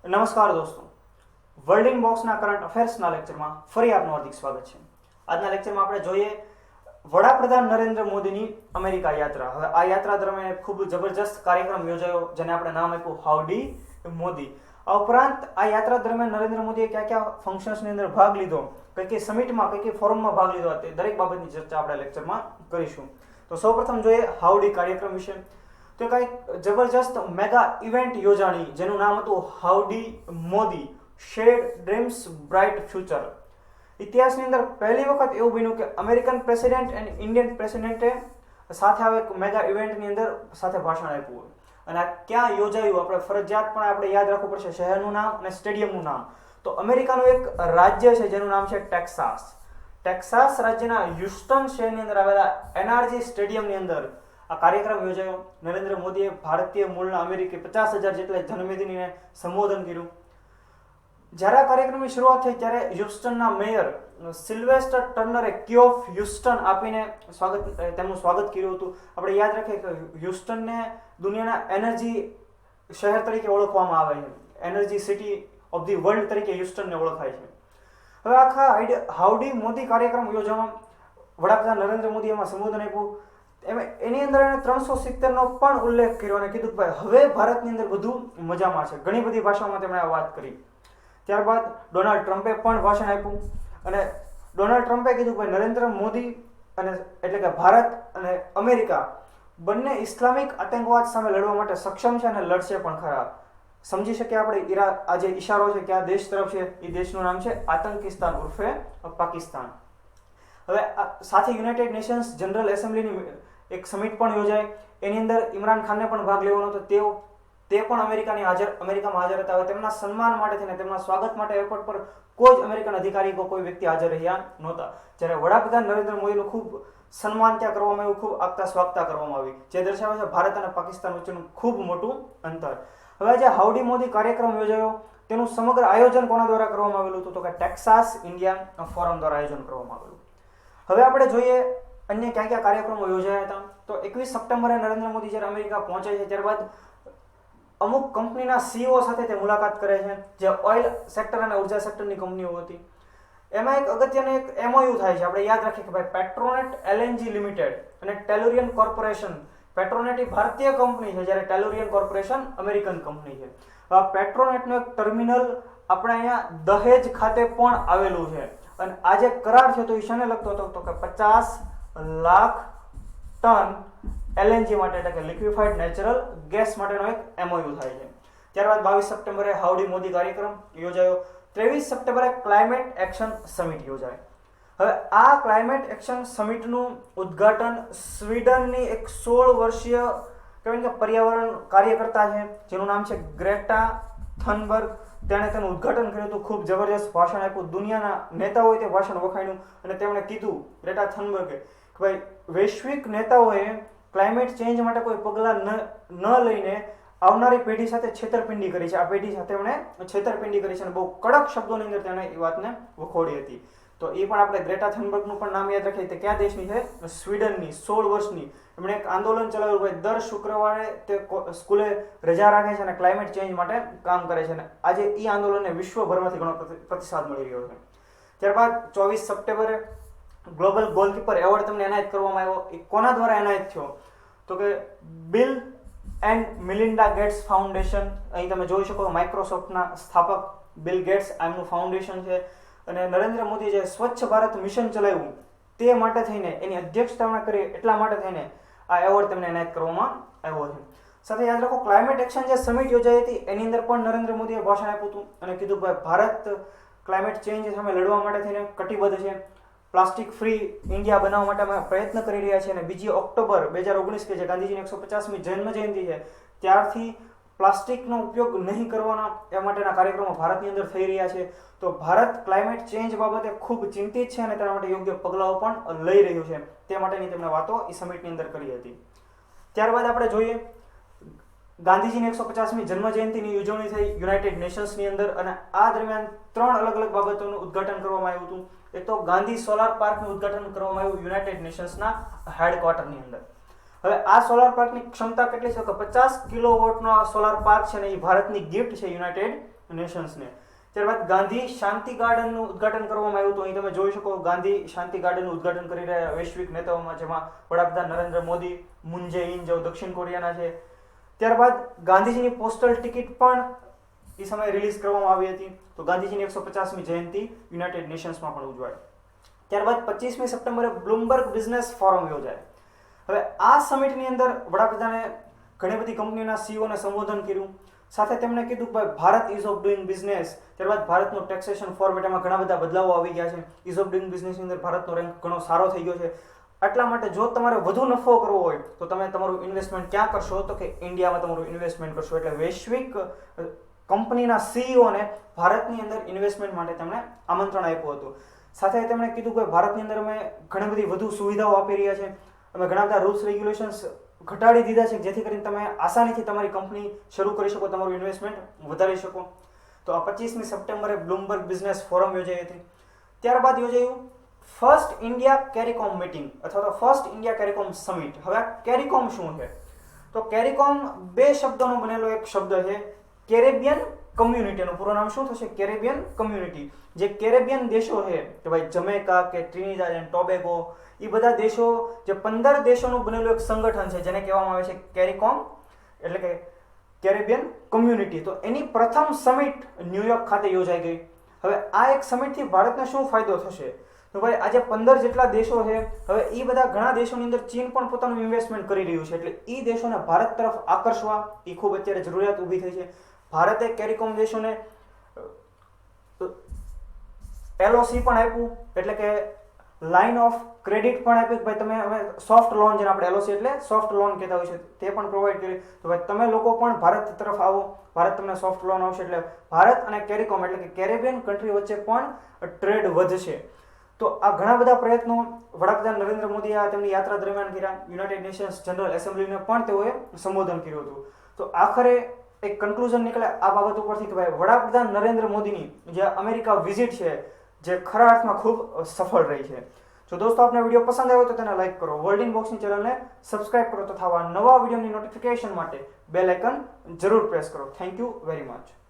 નમસ્કાર દોસ્તો, world in બોક્સના current અફેર્સના લેક્ચરમાં ફરી આપનું હાર્દિક સ્વાગત છે. આજના લેક્ચરમાં આપણે જોઈએ વડાપ્રધાન નરેન્દ્ર મોદીની અમેરિકા યાત્રા. હવે આ યાત્રા દરમિયાન ખૂબ જબરજસ્ત કાર્યક્રમ યોજાયો જેને આપણે નામ આપ્યું હાઉડી મોદી. આ ઉપરાંત આ યાત્રા દરમિયાન નરેન્દ્ર મોદીએ કયા કયા ફંક્શન્સની અંદર ભાગ લીધો, કઈ કઈ સમિટમાં કઈ કઈ ફોરમમાં ભાગ લીધો, તે દરેક બાબતની ચર્ચા આપણે લેક્ચરમાં કરીશું. તો સૌપ્રથમ જોઈએ હાઉડી કાર્યક્રમ વિશે. તો કંઈક જબરજસ્ત મેગા ઇવેન્ટ યોજાણી જેનું નામ હતું howdy Modi shared dreams bright future. ઇતિહાસની અંદર પહેલી વખત એવું બન્યું કે અમેરિકન પ્રેસિડેન્ટ એન્ડ ઇન્ડિયન પ્રેસિડેન્ટે સાથે આવે મેગા ઇવેન્ટની અંદર સાથે ભાષણ આપ્યું હોય. અને આ ક્યાં યોજાયું આપણે ફરજિયાતપણે આપણે યાદ રાખવું પડશે શહેરનું નામ અને સ્ટેડિયમનું નામ. તો અમેરિકાનું એક રાજ્ય છે જેનું નામ છે ટેક્સાસ. ટેક્સાસ રાજ્યના હ્યુસ્ટન શહેરની અંદર આવેલા એનઆરજી સ્ટેડિયમની અંદર આ કાર્યક્રમ યોજાયો. નરેન્દ્ર મોદીએ ભારતીય મૂળના અમેરિકી 50,000 જેટલા જનમેદનીને સંબોધન કર્યું. જ્યારે આ કાર્યક્રમની શરૂઆત થઈ ત્યારે હ્યુસ્ટનના મેયર સિલ્વેસ્ટર ટર્નરે કી ઓફ હ્યુસ્ટન આપીને તેમનું સ્વાગત કર્યું હતું. આપણે યાદ રાખીએ કે હ્યુસ્ટનને દુનિયાના એનર્જી શહેર તરીકે ઓળખવામાં આવે છે. Energy city of the world તરીકે હ્યુસ્ટનને ઓળખાય છે. હવે આખા હાઉડી મોદી કાર્યક્રમ યોજવામાં વડાપ્રધાન નરેન્દ્ર મોદી એમાં સંબોધન આપ્યું. એની અંદર એને 370નો પણ ઉલ્લેખ કર્યો અને કીધું કે ભાઈ હવે ભારતની અંદર બધું મજામાં છે. ઘણી બધી ભાષાઓમાં તેમણે આ વાત કરી. ત્યારબાદ ડોનાલ્ડ ટ્રમ્પે પણ ભાષણ આપ્યું અને ડોનાલ્ડ ટ્રમ્પે કીધું કે નરેન્દ્ર મોદી અને એટલે કે ભારત અને અમેરિકા બંને ઇસ્લામિક આતંકવાદ સામે લડવા માટે સક્ષમ છે અને લડશે પણ ખરા. સમજી શકીએ આપણે આ જે ઈશારો છે કે આ દેશ તરફ છે, એ દેશનું નામ છે આતંકિસ્તાન ઉર્ફે પાકિસ્તાન. હવે સાથે યુનાઇટેડ નેશન્સ જનરલ એસેમ્બલીની એક સમિટ પણ યોજાય. એની અંદર ઇમરાન ખાનને પણ ભાગ લેવાનો હતો. તે પણ અમેરિકામાં હાજર હતા. હવે તેમના સન્માન માટે થઈને તેમના સ્વાગત માટે એરપોર્ટ પર કોઈ જ અમેરિકન અધિકારી કોઈ વ્યક્તિ હાજર રહ્યા નહોતા. જ્યારે વડાપ્રધાન નરેન્દ્ર મોદીનું ખૂબ સન્માન ત્યાં કરવામાં આવ્યું, ખૂબ આગતા સ્વાગતા કરવામાં આવી, જે દર્શાવે છે ભારત અને પાકિસ્તાન વચ્ચેનું ખૂબ મોટું અંતર. હવે જે હાઉડી મોદી કાર્યક્રમ યોજાયો તેનું સમગ્ર આયોજન કોના દ્વારા કરવામાં આવેલું હતું? તો કે ટેક્સાસ ઇન્ડિયા ફોરમ દ્વારા આયોજન કરવામાં આવેલું. હવે આપણે જોઈએ અન્ય ક્યાં ક્યાં કાર્યક્રમો યોજાયા હતા. તો 21 સપ્ટેમ્બરે નરેન્દ્ર મોદી જ્યારે અમેરિકા પહોંચે છે ત્યારબાદ અમુક કંપનીના સીઈઓ સાથે તે મુલાકાત કરે છે, જે ઓઇલ સેક્ટર અને ઉર્જા સેક્ટરની કંપનીઓ હતી. એમાં એક અગત્યનું એક એમઓયુ થાય છે. આપણે યાદ રાખીએ કે ભાઈ પેટ્રોનેટ એલએનજી લિમિટેડ અને ટેલુરિયન કોર્પોરેશન. પેટ્રોનેટ એ ભારતીય કંપની છે જ્યારે ટેલુરિયન કોર્પોરેશન અમેરિકન કંપની છે. આ પેટ્રોનેટનું એક ટર્મિનલ આપણે અહીંયા દહેજ ખાતે પણ આવેલું છે. અને આ જે કરાર છે તો એ શાને લગતો હતો? તો કે 50 લાખ ટન એલએનજી માટે એટલે કે લિક્વિફાઈડ નેચરલ ગેસ માટેનો એક એમઓયુ થાય છે. ત્યારબાદ 22 સપ્ટેમ્બરે હાઉડી મોદી કાર્યક્રમ યોજાયો. 23 સપ્ટેમ્બરે ક્લાઇમેટ એક્શન સમિટ યોજાય. હવે આ ક્લાઇમેટ એક્શન સમિટનું ઉદ્ઘાટન સ્વીડનની એક 16 વર્ષીય કહેવાય કે પર્યાવરણ કાર્યકર્તા છે જેનું નામ છે ગ્રેટા થનબર્ગ. તેણે તેનું ઉદ્ઘાટન કર્યું હતું. ખૂબ જબરજસ્ત ભાષણ આપ્યું. દુનિયાના નેતાઓએ તે ભાષણ વખાણ્યું અને તેમણે કીધું, ગ્રેટા થનબર્ગે, કે ભાઈ વૈશ્વિક નેતાઓએ ક્લાઇમેટ ચેન્જ માટે કોઈ પગલાં ન લઈને આવનારી પેઢી સાથે છેતરપિંડી કરી છે. આ પેઢી સાથે એમણે છેતરપિંડી કરી છે અને બહુ કડક શબ્દોની અંદર તેણે એ વાતને વખોડી હતી. તો એ પણ આપણે ગ્રેટા થનબર્ગનું પણ નામ યાદ રાખીએ. તે કયા દેશની છે? સ્વીડનની. 16 વર્ષની. એમણે એક આંદોલન ચલાવ્યું. ભાઈ દર શુક્રવારે તે સ્કૂલે રજા રાખે છે અને ક્લાઇમેટ ચેન્જ માટે કામ કરે છે. અને આજે એ આંદોલનને વિશ્વભરમાંથી ઘણો પ્રતિસાદ મળી રહ્યો છે. ત્યારબાદ 24 સપ્ટેમ્બરે ગ્લોબલ ગોલકીપર એવોર્ડ તમને એનાયત કરવામાં આવ્યો. એ કોના દ્વારા એનાયત થયો? તો કે Bill and Melinda Gates foundation. અહીં તમે જોઈ શકો માઇક્રોસોફ્ટના સ્થાપક બિલ ગેટ્સ એમનું ફાઉન્ડેશન છે. અને નરેન્દ્ર મોદી જે સ્વચ્છ ભારત મિશન ચલાવ્યું તે માટે થઈને એની અધ્યક્ષતા કરી એટલા માટે થઈને આ એવોર્ડ તેમને એનાયત કરવામાં આવ્યો છે. સાથે યાદ રાખો ક્લાઇમેટ એક્શન જે સમિટ યોજાઈ હતી એની અંદર પણ નરેન્દ્ર મોદીએ ભાષણ આપ્યું હતું અને કીધું કે ભારત ક્લાઇમેટ ચેન્જ સામે લડવા માટે થઈને કટિબદ્ધ છે. પ્લાસ્ટિક ફ્રી ઇન્ડિયા બનાવવા માટે અમે પ્રયત્ન કરી રહ્યા છીએ. અને 2 ઓક્ટોબર 2019 કે જે ગાંધીજીની 150મી જન્મ જયંતિ છે ત્યારથી પ્લાસ્ટિકનો ઉપયોગ નહીં કરવાના એ માટેના કાર્યક્રમો ભારતની અંદર થઈ રહ્યા છે. તો ભારત ક્લાઇમેટ ચેન્જ બાબતે ખૂબ ચિંતિત છે અને તેના માટે યોગ્ય પગલાઓ પણ લઈ રહ્યું છે. તે માટેની તેમણે વાતો એ સમિટની અંદર કરી હતી. ત્યારબાદ આપણે જોઈએ ગાંધીજીની 150મી જન્મ જયંતિની ઉજવણી થઈ યુનાઇટેડ નેશન્સની અંદર. અને આ દરમિયાન 3 અલગ અલગ બાબતોનું ઉદ્ઘાટન કરવામાં આવ્યું હતું. એક તો ગાંધી સોલાર પાર્કનું ઉદ્ઘાટન કરવામાં આવ્યું યુનાઇટેડ નેશન્સના હેડક્વાર્ટરની અંદર. હવે આ સોલાર પાર્કની ક્ષમતા કેટલી છે કે 50 કિલોવોટનો આ સોલાર પાર્ક છે ને એ ભારતની ગિફ્ટ છે યુનાઇટેડ નેશન્સને. ત્યારબાદ ગાંધી શાંતિ ગાર્ડનનું ઉદ્ઘાટન કરવામાં આવ્યું હતું. અહીં તમે જોઈ શકો ગાંધી શાંતિ ગાર્ડનનું ઉદ્ઘાટન કરી રહ્યા વૈશ્વિક નેતાઓમાં, જેમાં વડાપ્રધાન નરેન્દ્ર મોદી, મૂન જે ઇન જેઓ દક્ષિણ કોરિયાના છે. ત્યારબાદ ગાંધીજીની પોસ્ટલ ટિકિટ પણ એ સમયે રિલીઝ કરવામાં આવી હતી. તો ગાંધીજીની 150મી જયંતિ યુનાઇટેડ નેશન્સમાં પણ ઉજવાય. ત્યારબાદ 25મી સપ્ટેમ્બરે બ્લુમબર્ગ બિઝનેસ ફોરમ યોજાય. હવે આ સમિટની અંદર વડાપ્રધાને ઘણી બધી કંપનીઓના સીઈઓને સંબોધન કર્યું. સાથે તેમણે કીધું કે ભાઈ Bharat ease of doing business. ત્યારબાદ ભારતનું ટેક્સેશન ફોર્મેટ, એમાં ઘણા બધા બદલાવો આવી ગયા છે. ઇઝ ઓફ ડુઈંગ બિઝનેસની અંદર ભારતનો રેન્ક ઘણો સારો થઈ ગયો છે. એટલા માટે જો તમારે વધુ નફો કરવો હોય તો તમે તમારું ઇન્વેસ્ટમેન્ટ ક્યાં કરશો, તો કે ઇન્ડિયામાં તમારું ઇન્વેસ્ટમેન્ટ કરશો. એટલે વૈશ્વિક કંપનીના સીઈઓને ભારતની અંદર ઇન્વેસ્ટમેન્ટ માટે તેમણે આમંત્રણ આપ્યું હતું. સાથે તેમણે કીધું કે ભારતની અંદર અમે ઘણી બધી વધુ સુવિધાઓ આપી રહ્યા છે. અમે ઘણા બધા રૂલ્સ રેગ્યુલેશન્સ ઘટાડી દીધા છે, જેથી કરીને તમે આસાનીથી તમારી કંપની શરૂ કરી શકો, તમારું ઇન્વેસ્ટમેન્ટ વધારી શકો. તો આ 25મી સપ્ટેમ્બરે બ્લુમબર્ગ બિઝનેસ ફોરમ યોજાઈ હતી. ત્યારબાદ યોજાયું ફર્સ્ટ ઇન્ડિયા કેરીકોમ મીટિંગ અથવા તો ફર્સ્ટ ઇન્ડિયા કેરીકોમ સમિટ. હવે આ કેરીકોમ શું છે? તો કેરીકોમ બે શબ્દોનો બનેલો એક શબ્દ છે. કેરેબિયન કમ્યુનિટીનું પૂરું નામ શું થશે? Caribbean community. જે કેરેબિયન દેશો છે કે ભાઈ જમૈકા કે ટ્રિનિડાદ એન્ડ ટોબેગો, એ બધા દેશો, જે 15 દેશોનું બનેલું એક સંગઠન છે જેને કહેવામાં આવે છે કેરીકોમ, એટલે કે કેરેબિયન કમ્યુનિટી. તો એની પ્રથમ સમિટ ન્યુયોર્ક ખાતે યોજાઈ ગઈ. હવે આ એક સમિટથી ભારતને શું ફાયદો થશે? તો ભાઈ આજે 15 જેટલા દેશો છે. હવે એ બધા ઘણા દેશોની અંદર ચીન પણ પોતાનું ઇન્વેસ્ટમેન્ટ કરી રહ્યું છે. એટલે એ દેશોને ભારત તરફ આકર્ષવા એ ખૂબ અત્યારે જરૂરિયાત ઊભી થઈ છે. ભારતે કેરીકોમ દેશોને LOC પણ આપ્યું, એટલે કે લાઇન ઓફ ક્રેડિટ પણ આપી કે ભાઈ તમે અમે સોફ્ટ લોન, જેને આપણે LOC એટલે સોફ્ટ લોન કહેતા હોય છે, તે પણ પ્રોવાઈડ કરી. તો ભાઈ તમે લોકો પણ ભારત તરફ આવો, ભારત તમને સોફ્ટ લોન આવશે. એટલે ભારત અને કેરીકોમ એટલે કે કેરેબિયન કન્ટ્રી વચ્ચે પણ ટ્રેડ વધશે. તો આ ઘણા બધા પ્રયત્નો વડાપ્રધાન નરેન્દ્ર મોદીએ તેમની યાત્રા દરમિયાન કર્યા. યુનાઇટેડ નેશન્સ જનરલ એસેમ્બલીને પણ તેઓએ સંબોધન કર્યું હતું. તો આખરે એક કન્ક્લુઝન નીકળે આ બાબત ઉપરથી કે ભાઈ વડાપ્રધાન નરેન્દ્ર મોદીની જે અમેરિકા વિઝિટ છે, જે ખરા અર્થમાં ખૂબ સફળ રહી છે. જો દોસ્તો આપને વિડીયો પસંદ આવ્યો તો તેને લાઈક કરો, વર્લ્ડ ઇનબોક્સની ચેનલને સબસ્ક્રાઇબ કરો તથા નવા વિડીયોની નોટિફિકેશન માટે બેલ આઇકન જરૂર પ્રેસ કરો. Thank you very much.